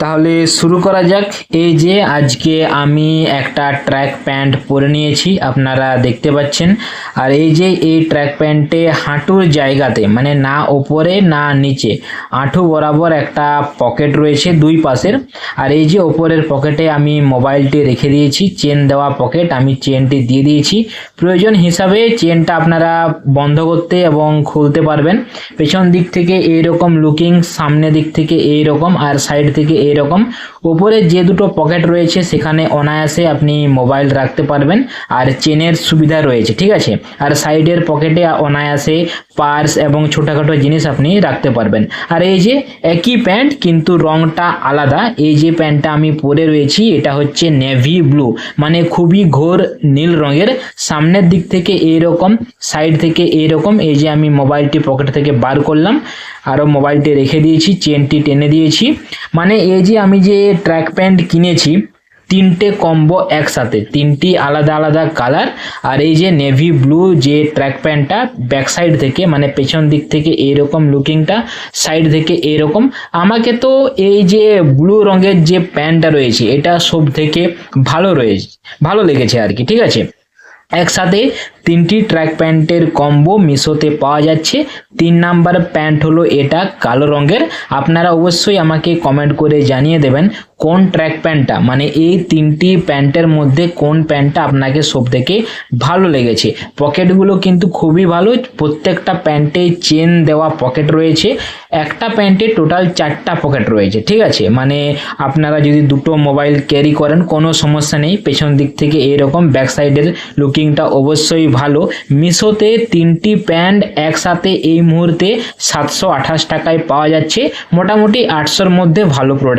তাহলে শুরু করা যাক। এই যে আজকে আমি একটা ট্র্যাক প্যান্ট পরে নিয়েছি, আপনারা দেখতে পাচ্ছেন। আর এই যে এই ট্র্যাক প্যান্টে হাঁটুর জায়গাতে, মানে না ওপরে না নিচে, হাঁটু বরাবর একটা পকেট রয়েছে দুই পাশের। আর এই যে ওপরের পকেটে আমি মোবাইলটি রেখে দিয়েছি, চেন দেওয়া পকেট, আমি চেনটি দিয়ে দিয়েছি। প্রয়োজন হিসাবে চেনটা আপনারা বন্ধ করতে এবং খুলতে পারবেন। পেছন দিক থেকে এইরকম লুকিং, সামনের দিক থেকে এইরকম, আর সাইড থেকে এইরকম। উপরে যে দুটো পকেট রয়েছে সেখানে অনায়াসে আপনি মোবাইল রাখতে পারবেন, আর চেনের সুবিধা রয়েছে, ঠিক আছে। আর সাইডের পকেটে অনায়াসে পার্স এবং ছোটখাটো জিনিস আপনি রাখতে পারবেন। আর এই যে একই প্যান্ট কিন্তু রংটা আলাদা। এই যে প্যান্টটা আমি পরে রয়েছি এটা হচ্ছে নেভি ব্লু, মানে খুবই ঘোর নীল রঙের। সামনের দিক থেকে এইরকম, সাইড থেকে এইরকম। এই যে আমি মোবাইলটি পকেট থেকে বার করলাম, আরও মোবাইলটি রেখে দিয়েছি, চেনটি টেনে দিয়েছি। মানে এই যে আমি যে ট্র্যাক প্যান্ট কিনেছি, তিনটে কম্বো একসাথে, তিনটি আলাদা আলাদা কালার। আর এই যে নেভি ব্লু যে ট্র্যাক প্যান্টটা, ব্যাক সাইড থেকে মানে পেছন দিক থেকে এইরকম লুকিংটা, সাইড থেকে এইরকম। আমাকে তো এই যে ব্লু রঙের যে প্যান্টটা রয়েছে এটা সব থেকে ভালো লেগেছে আর কি, ঠিক আছে। একসাথে তিনটি ট্র্যাক প্যান্টের কম্বো মিশোতে পাওয়া যাচ্ছে। 3 নাম্বার প্যান্ট হলো এটা কালো রঙের। আপনারা অবশ্যই আমাকে কমেন্ট করে জানিয়ে দেবেন কোন ট্র্যাক প্যান্টটা, মানে এই তিনটি প্যান্টের মধ্যে কোন প্যান্টটা আপনাকে সব থেকে ভালো লেগেছে। পকেটগুলো কিন্তু খুবই ভালো, প্রত্যেকটা প্যান্টে চেন দেওয়া পকেট রয়েছে। একটা প্যান্টে টোটাল 4টা পকেট রয়েছে, ঠিক আছে। মানে আপনারা যদি দুটো মোবাইল ক্যারি করেন কোনো সমস্যা নেই। পেছন দিক থেকে এরকম, ব্যাক সাইডের লুকিংটা অবশ্যই ভালো। মিশোতে তিনটি প্যান্ট একসাথে এই মুহূর্তে 728 টাকায় পাওয়া যাচ্ছে। মোটামুটি 800-র মধ্যে ভালো প্রোডাক্ট।